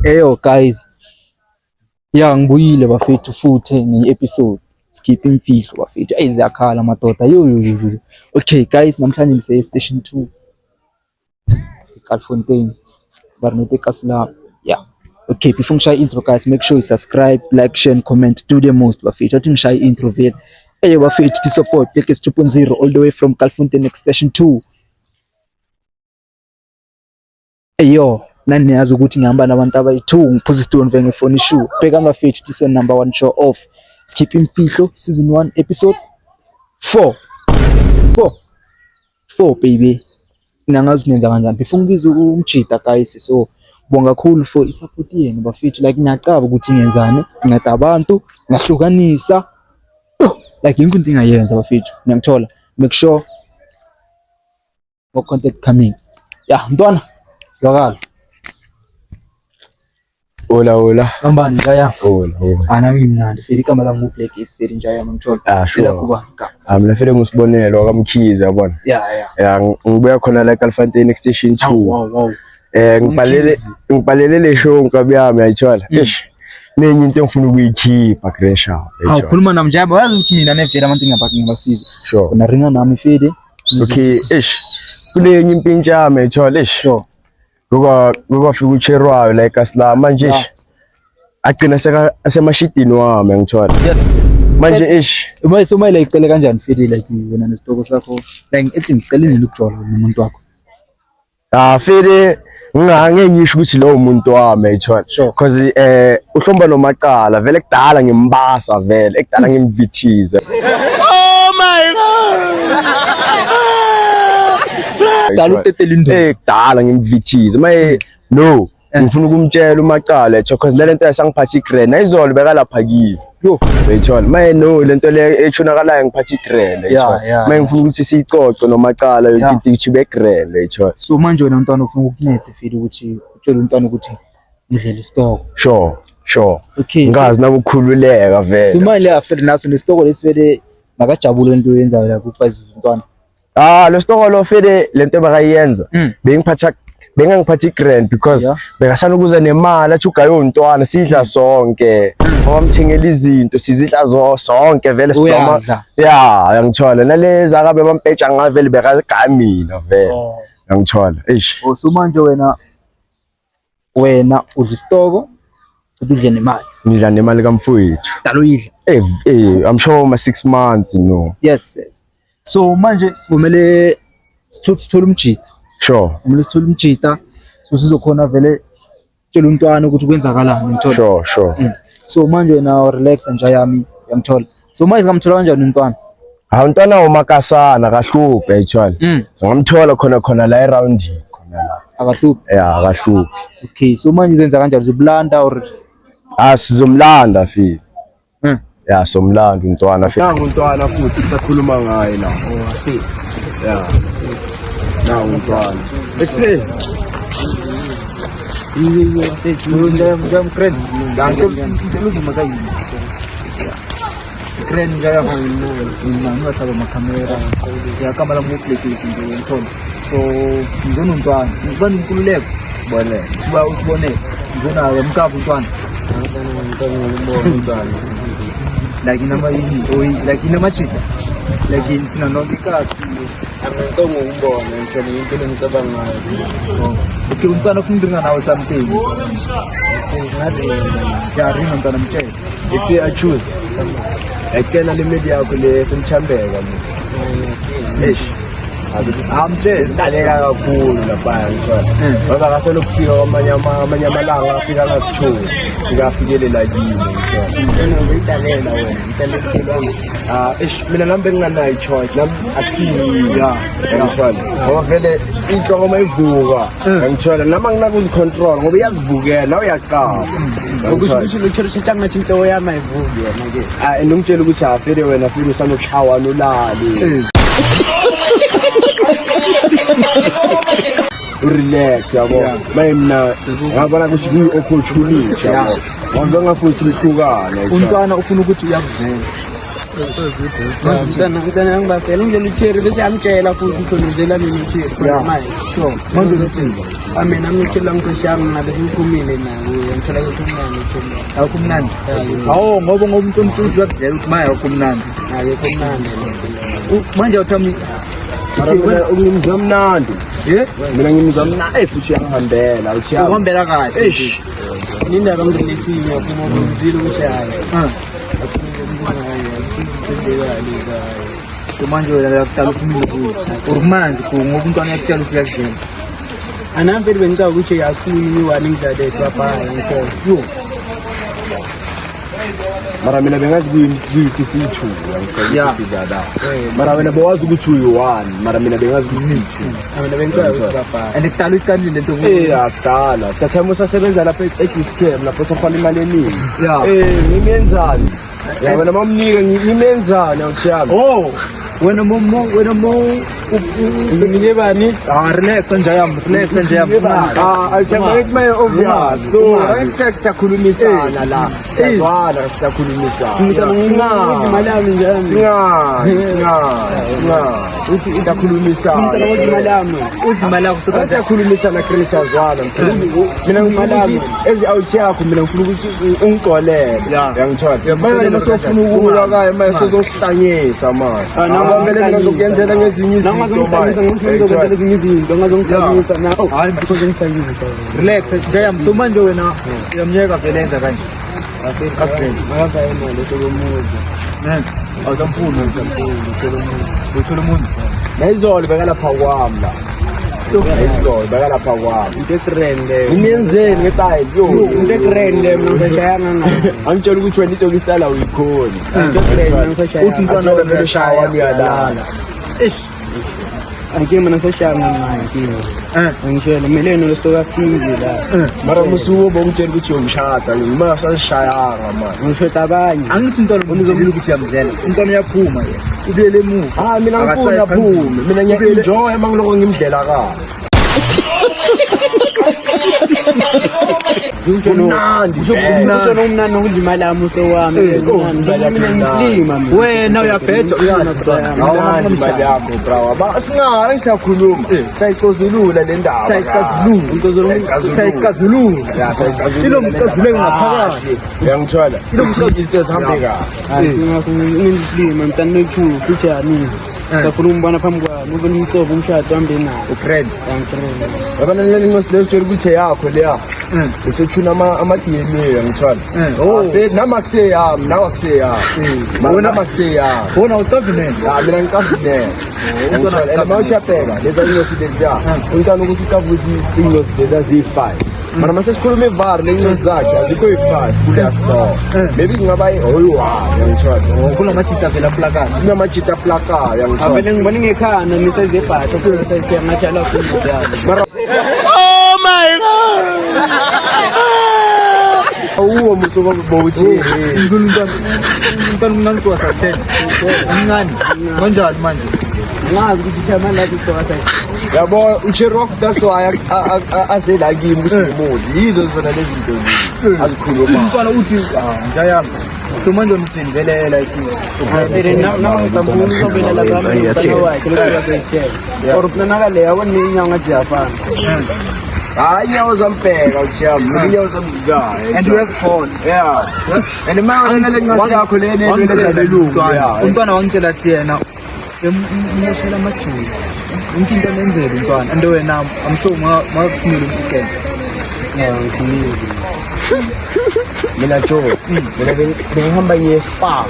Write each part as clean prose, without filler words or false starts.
Eyo guys. Ya ngibuyile bafethu futhi nge-episode skip imfihlo bafethu. Ziyakhala madoda. Yo. Okay guys, namhlanje ngise station 2. eKalfontein. Barnete Kasla. Yeah. Okay, before ngishaya intro guys, make sure you subscribe, like, share and comment. Do the most bafethu. Athi ngishaya intro vele. Bafethu to support Blackest 2.0 all the way from Kalfontein station 2. Nani yazi ukuthi ngihamba nabantu abayi2 ngiphuza isitone vele ngefone issue. Bheka bafethu this is number 1 show off. Skip imfihlo season 1 episode 4 baby. Nangazi nenza kanjani before ngibiza umjida guys, so bonga kakhulu for isupport yenu bafethu, like ngiyacaba ukuthi ngenzani nginceda abantu ngahlukanisa like yonke into engayenza bafethu ngiyangithola. Make sure more content coming. Mntwana zakala Hola. Ambani njaya? Hola. Nami mnandi fika kamala mu Black is very njaya ngithola. Sure. Kuba Mina fike ngusibonelo kwaMkhize yabona. Yeah. Ngibuya khona la eKalfontein station 2. Wow. Ngibhalele le show ngikabiyami ayithola. Nenye into engifuna ukuyikhipha Gresha. Khuluma nami njaya bayazi ukuthi mina nevela abantu ngiyabasiza. Sure. Una ringa nami fede. Okay, kulenye impintsha yami ayithola. Sure. Ngoba fika ucherwayo la eKasla manje agcina asemashidini wami ngithola. Yes. Manje so mayela icele kanjani fede like wena nesitoko sakho like ethi ngicela nini ukujola nomuntu wakho? Fede ngisho ukuthi lo umuntu wami ayithola because uhlomba nomaqala vele kudala ngimbasa vele ekudala ngimvithiza. Oh my god. Dala utetela indaba. Kudala ngimvithiza maye no ngifuna ukumtshela umaqala because lento yasangiphatha igrand ayizolo beka lapha kimi. Uyithola maye no lento le ethunakalayo ngiphatha igrand ayithola maye ngifuna ukuthi sicoce nomaqala yonke into ithi begrand ayithola. So manje wena umntwana ufuna ukuncede feel ukuthi utshela umntwana ukuthi ngidlela isitoko. Sure. Okay. Ngazi na ukukhululeka vele. So manje after naso nesitoko lesivele makajabule into oyenzayo la kuphazisa umntwana. Lo sitoko lo fede lento bakayenza bengangiphatha igrand because bekasana ukuza nemali athi ugayo untwana sidla sonke bamthengela izinto sizidla sonke vele sidoma. Ngithola naleza akabe bampetsha ngavele bekagamina vele ngithola. So manje wena udla isitoko udle nemali. Ngidla nemali kamfowethu. Dalo yidla. I'm sure 6 months Yes. So manje kumele sithole umjida. Sure. Kumele sithole umjida so sizokhona vele sitshela umntwana ukuthi kwenzakalani ngithola. Sure. So manje wena relax nje yami ngiyamthola. So manje ngamthola kanjani umntwana? Umntwana umakasana akahluphe ayithola. Singamthola khona la around khona la. Akahluphe? Akahluphe. Okay, so manje uzenza kanjani uzobulanda or sizomlanda fi. Somlando umntwana fi. Nangu umntwana futhi sisakhuluma ngaye la. Fi. Nangu umntwana. Jam keren. Dantul uzima kayi. Keren jaya nanga sabe makamera. Ya kamera mupleke izinto ngithola. So ngizona umntwana. Ngibona inkululeko. Usibone. Ngizona umkavu umntwana. Like inama yini like inama chita like inanonke kasi angicabanga ukumbona ngithola into engicabanga ngayo. Okay, umntwana ufuna ukuringa nawe something ringa umntwana mtshela ethi choose ekena le media yakho le semchambeka miss amtshela daleka kakhulu lapha ngithola ngoba kasele ukufika amanye amalanga afika ngaku2 ikafikelela kimi ngithola uyidalela wena ngitalela mina nami benginganayo choice nami akusini ngithola ngoba vele inhloko mayivuka ngithola nama nginakuzi control ngoba iyazivukela nawe uyaqala ukuthi lokutshela ngathi into yami ayivuki yena ke ngimtshela ukuthi afere wena fika usanokushaya nolali. Relax yabo mina ngabona ukuthi kuyi opportunity yabo ngoba ngafuthi lihlukana umntwana ufuna ukuthi uyakuvela mntana angibasela ngidlela ucherry bese yamtshela futhi uthonizela mina ucherry manje sure manje uthini mina ngitshela ngiseshanga ngabe siphumile nawo ngithola ukuthi umnandi uthini akumnandi hawo ngoba umuntu omfuthi uyakudlela ukuthi manje akumnandi akekho mnandi manje uthami ngimzwa mnandi mina ngimzwa mnandi futhi uyangihambela uhambela kahle indaba ngilethile yaphuma ngizile ukushaya so manje wena uyakutala uphumile kuyo urumanje ngoba umntwana uyakutshela ukuthi uyakudlela anamphela bengicaba ukuthi yakuthini wani ngidlale sibabhaya ngitho mara mina bengazi kuyithi siyi-2 Yeah. sidada mara wena bewazi ukuthi uyi-1 mara mina bengazi ukuthi siyi-2 mina bengicaba ukuthi sibabhaya and kudala uyiqalile lento akudala dathami usasebenza lapha e-Dispam lapho sahola imali eningi Yeah. ngimenzani ya wena mamnika ngimenzani awuthiyami wena ngimile bani relax nje yami alithemba obvious so siyakhulumisana la siyazwana siyakhulumisana imali yami njani siyakhulumisana imali yami uzimali yakho siyakhulumisana Chris siyazwana mina ngifuna ukuthi ezi-out yakho mina ngifuna ukuthi ungixolele yangithola manje masofuna ukulwa kaye manje sozohlanyisa manje vele mina ngizokuyenzela ngezinye relax nje yami so manje wena uyamnyeka vele enza kanje awuzamfuni uthola umuntu nayizolo bekalapha kwami la nayizolo bekalapha kwami into etrende ngimenzeni ngetayi into etrende mina ngiseshayanga ngayo angitshela ukuthi wena into kisitala uyikhona into etrende ngiseshayanga uthi umntwana vele ushaya wami uyalala angiye mina ngiseshayanga ngayo ngishela meleno lesitokafiki la mara musuwo bongitshela ukuthi uyomshada ngima sasishayanga manje ngishota abanye angithi umntwana uzobila ukuthi uyamdlela umntwana uyaphuma ye ubuyele emuva mina ngifuna aphume mina ngiya-enjoy uma ngiloko ngimdlela kahle umnandi nokudla imali yami usowami mina ngislima wena uyabheja awunandi imali yakho brawa singani siyakhuluma sayicozulula le ndaba sayicazulula ilo mcazuleko ngaphakathi uyangithola izinto zihambe kahle ngislima mntana nethu futhi yami safuna umbona phambi kwami ubona umcobo umshado wambe nawo ugrand yabona leli ncosi lesitshela ukuthi yakho leya usethuna ama-DNA uyangithola nama kuseyami nawe akuseyami wena makuseyami wona ucavinene mina ngicavinene uyangithola and ma ushapeka leza incosi leziya umntwana ukuthi ucava ukuthi incosi lezi aziyi-5 mana masesikhuluma ivari ley'ncosi zakhe azikho yi-5 kuleya store maybe kungaba oyi-1 uyangithola kunamajita vela plakani kunamajita aplakayo uyangithola vele ngibona ngekhana nisezebhato futhi ngatshala kusengisi yami awuwo musuko bokuthi umntwana umncane kuwa sa-10 umncane kanjani manje ngazi ukuthi chamani lapho istoka yabo ucherry wakho that's why aze la kimi ukuthi ngimoli yizo zona lezi zinto azikhuluma umntwana uthi njayami so manje uthini vele like nangisambuni uzobela lapha umntana wakhe lokuyaseshela or kunanakaleya koninyanga ngathi yafana hayi inyawo zampeka uthiyami inyawo zamzikayo and uyasport yeah and manje le ncasi yakho le nento zabelungu umntwana wangitshela athi yena emoshela amajuli yonke into amenzela umntwana and wena amsure makuthumela umkukela mina jo mina bengihamba ngiye-spa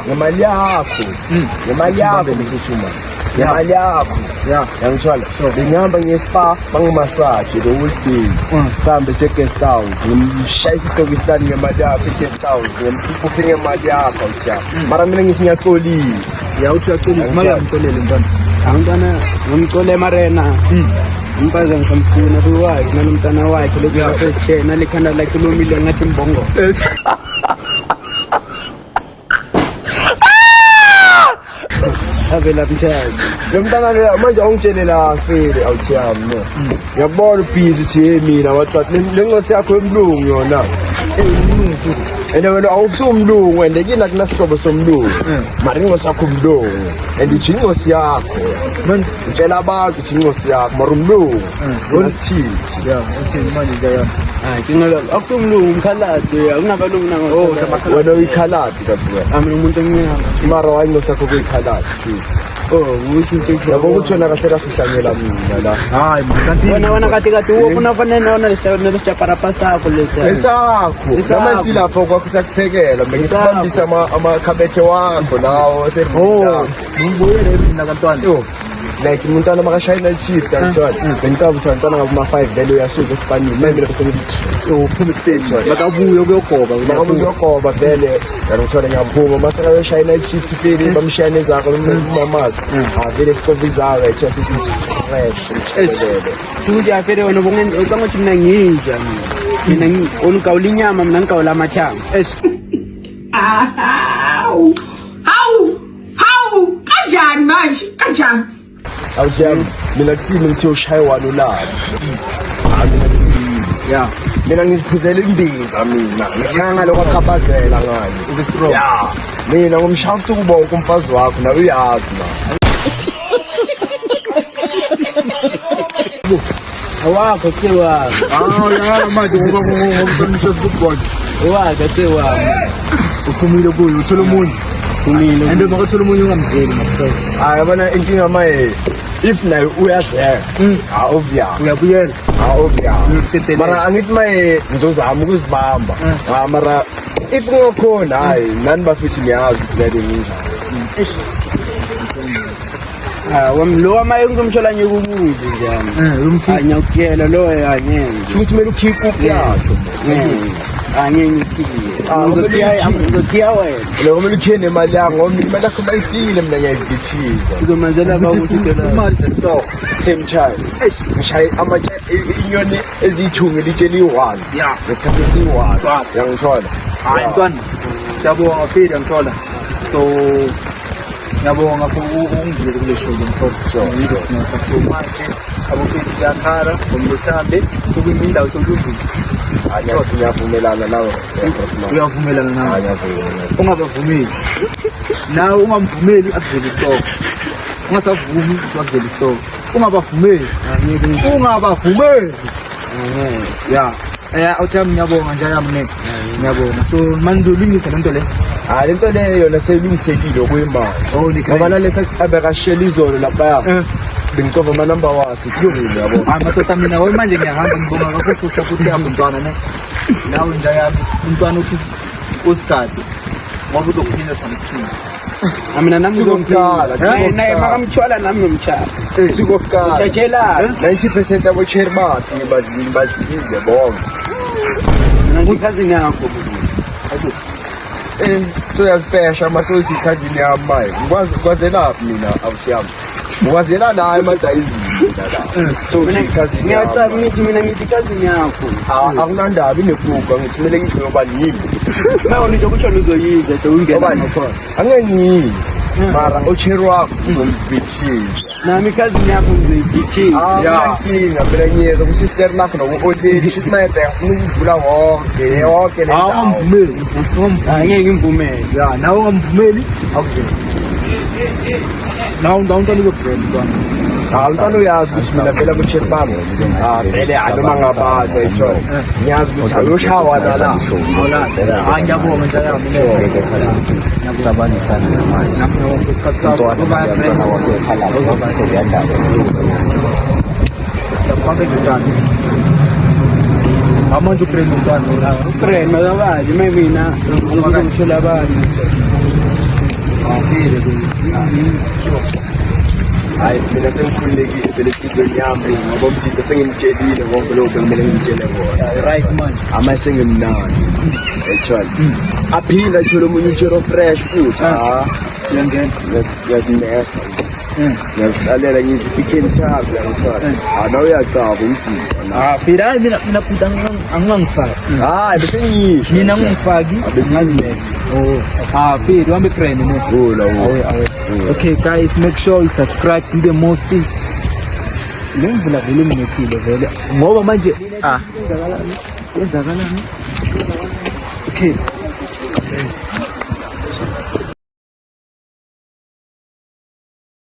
ngemali yakho besithuma ngemali yakho yangithola bengihamba ngiye-spa bangimasaje the whole day sihambe se-guest house ngimshayisa itokisitani ngemali yakho i-guest house ngimkhuphe ngemali yakho awuthiyami mara mina ngithi ngiyaxolisa uthi uyaxolisa manje uyamxolele umntwana angitwana ngimxole marena umfazi ngisamfuna kuwakhe nanomntana wakhe lokuyaseshena likhanda lakhe lomile ngathi mbongo avela mthazi lo mntana lo manje awungitshelela fele awuthiyami no ngiyakubona ubhizi uthi mina wathi le ncosi yakho emlungu yona umlungu and wena awusumlungu and kina kunasihlobo somlungu mari ngosakho umlungu and uthi incosi yakho manje utshela abantu uthi incosi yakho mari umlungu wonisithi ya uthini manje njayami ngingalo akusumlungu umkhaladi akunabalungu nango wena uyikhaladi kahle mina umuntu omnyama mara wayincosi yakho kuyikhaladi usho into yabo ukuthi wena kahle kafihlanyela mina la hayi kanti wena kati unafanele wona lesijapara sakho esakho noma silapho kwakho sakuphekela ngisibambisa amakhabethe wakho lawo ngibuyele mina kantwana like umntwana makashayina shift kanjalo bengicaba ukuthi umntwana ngaba 5 vele uyasuka esipanini manje bese ngithi uphuma kuseni bakabuye kuyogoba uyogoba vele ngithola ngiyaphuma mase kayashayina shift pheli bamshayine zakho umamasi vele sikovizaka ethi sithi fresh ukuthi afere wena ucanga ukuthi mina nginja mina ungawula inyama mina ngikawula amachamba hawu kanjani manje kanjani awujam mina kusini ngithi ushaywana ulala mina kusini ya mina ngiziphuzela imbiza mina ngithanga lokho akhabazela ngani ube strong ya mina ngumshaya usuku bonke umfazi wakho nawe uyazi na awakho kuthiwa ya manje ngomsomisho football wakho kuthiwa uphumile kuyo uthola umunye kumile and makathola umunye ungamveli mafrey hayi yabona inkinga maye if nayo uyazela obvious uyabuyela obvious mara angithi maye ngizozama ukuzibamba mara if ngokhona hayi nani bafithi niyazi ukuthi le ninjani lo wamaye ngizomsholanye kubuzi njani anyakuyela lo angeke ukuthi kumele ukhiphe ukuyakho angeke ngizokhiya wena lo kumele ukhiye nemali yakho ngoba imali yakho bayifile mina ngiyayigithiza uzomanzela imali store same time ngishaye inyoni eziyithunga litshela i1 ya ngesikhathi esi1 yangithola hayi mntwana siyabonga feli ngithola so ngiyabonga for ungizele kule show ngithola so manje abofeli yakhara ngomlesambe sokuyindawo sokulungisa ngiyavumelana nawe uyavumelana nawe ungabavumeli nawe ungamvumeli akuvele store ungasavumi akuvele store ungabavumeli ya awuthami ngiyabonga njayami ngiyabonga so manje uzolungisa lento le lento leyo yona seyilungisekile okuyimali ngoba nalesa abekashela izolo lapha bengicova amanamba wasi kuyona yabo madoda mina we manje ngiyahamba ngibonga kakhulu usupport yami mntwana ne nawe njayami umntwana uthi usigade ngoba uzokuphinda thamsithini mina nami ngizomkhala naye makamthwala nami ngomtshaya sikokukala shashela 90% abo chairman badlile bonke mina ngikazini yakho so yazipesha masothi ikhazini yami maye ngikwazelaphi mina awushiyami ukwazela nayo emadayizini la so ikhazini ngiyacaba ngithi kazini yakho akunandaba inekuka ngithi kumele ngisho ngoba yini mawona nje ukuthi uzoyiza nje ungena ngakhona angengiyini mara ochero wakho uzombithisa nami kazini yakho ngizoyigithisa inkinga phela ngiyeza kusister nakho noku-oleli shuthi mayebheka funa ukuvula wonke le ndawo ungamvumeli angeke ngimvumele ya nawe ungamvumeli akuveli nawe ntwana ubefriend mntwana umntwana uyazi ukuthi mina phela ku-chairman vele noma ngabantu ayithola ngiyazi ukuthi ayoshawana la ngiyabonga njayami sabanisana namanje isikhathi sakho ngiyakubambekisana amanje ubrand mntwana friend makabazi mina ngizomshola abantu hayi mina sengikhululekile vele enhlizweni yami ngoba umdida sengimtshelile konke lokho bekumele ngimtshele kona right manje ama sengimnandi actually aphinda athole omunye utshero fresh futhi uyangena ngiyazinesa ngiyazilalela ngithi became chap yangithola nawe uyacaba umdida fira mina futhi angangifaki hayi bese ngisho mina ngingifaki ngazimele fira uhambe brand ne okay guys, make sure you subscribe to the most lengivula vele ngithile vele ngoba manje yenzakalani okay Okay.